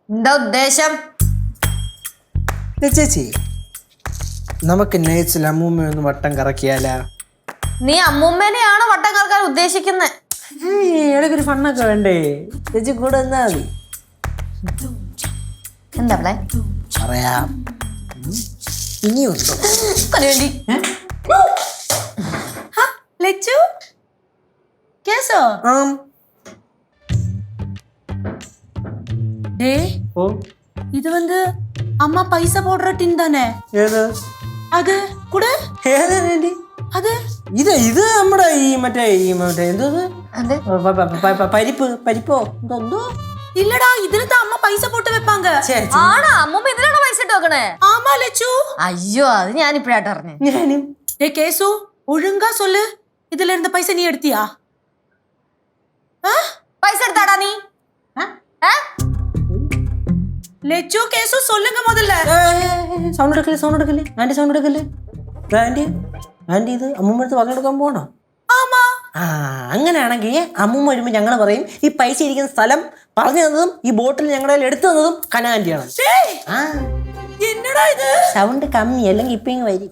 എന്താ ഉദ്ദേശം? ചേച്ചി നമുക്ക് നേച്ചിൽ അമ്മൂമ്മ ഒന്ന് വട്ടം കറക്കിയാലാ? നീ അമ്മൂമ്മേനെയാണ് വട്ടം കറക്കാൻ ഉദ്ദേശിക്കുന്നത്? ഇടയ്ക്കൊരു ഫണ്ണൊക്കെ വേണ്ടേ? ചേച്ചി കൂടെ എന്നാ മതി. എന്താ പ്ലേ? പറയാം, ഇനിയൊന്നും വേണ്ടി லெச்சு கேசோ டேய் ഓ இது வந்து அம்மா பைசா போடுற டின் தானே? ഏത് அது கூட ഏതാണ്ടി அது ഇത് ഇത് നമ്മുടെ ഈ മറ്റേ എന്തോ എന്ത്? പരിപ്പോ എന്തോ இல்லடா இதுல தான் அம்மா பைசா போட்டு வைப்பாங்க. ആണോ? അമ്മൂമ്മ ഇതിലാണോ പൈസ ഇട്ട് വെക്കണേ? ஆமா லெச்சு. അയ്യോ, അത് ഞാൻ ഇപ്പഴാട്ട് അറിഞ്ഞു. ഞാനും. டேய் கேசு ஒழுங்கா சொல்லு, இதுல இருந்த பைசா நீ எடுத்தியா? പൈസ എടുത്താടാ നീ? லெச்சு கேசு சொல்லுங்க முதல்ல. സൗണ്ട് എടുക്കല്ലേ ആന്റി, സൗണ്ട് എടുക്കല്ലേ ആന്റി. ഇത് അമ്മൂമ്മ അടുത്ത് പറഞ്ഞെടുക്കാൻ പോകണോ? ஆமா. അങ്ങനെയാണെങ്കിൽ അമ്മൂമ്മ വരുമ്പോൾ ഞങ്ങൾ പറയും ഈ പൈസ ഇരിക്കുന്ന സ്ഥലം പറഞ്ഞു തന്നതും ഈ ബോട്ടിൽ ഞങ്ങളുടെ കയ്യിൽ എടുത്തു തന്നതും കന ആന്റിയാണ്. டேய் என்னடா இது? സൗണ്ട് കമ്മി അല്ലെങ്കിൽ ഇപ്പൊ ഇങ്ങ് വരും.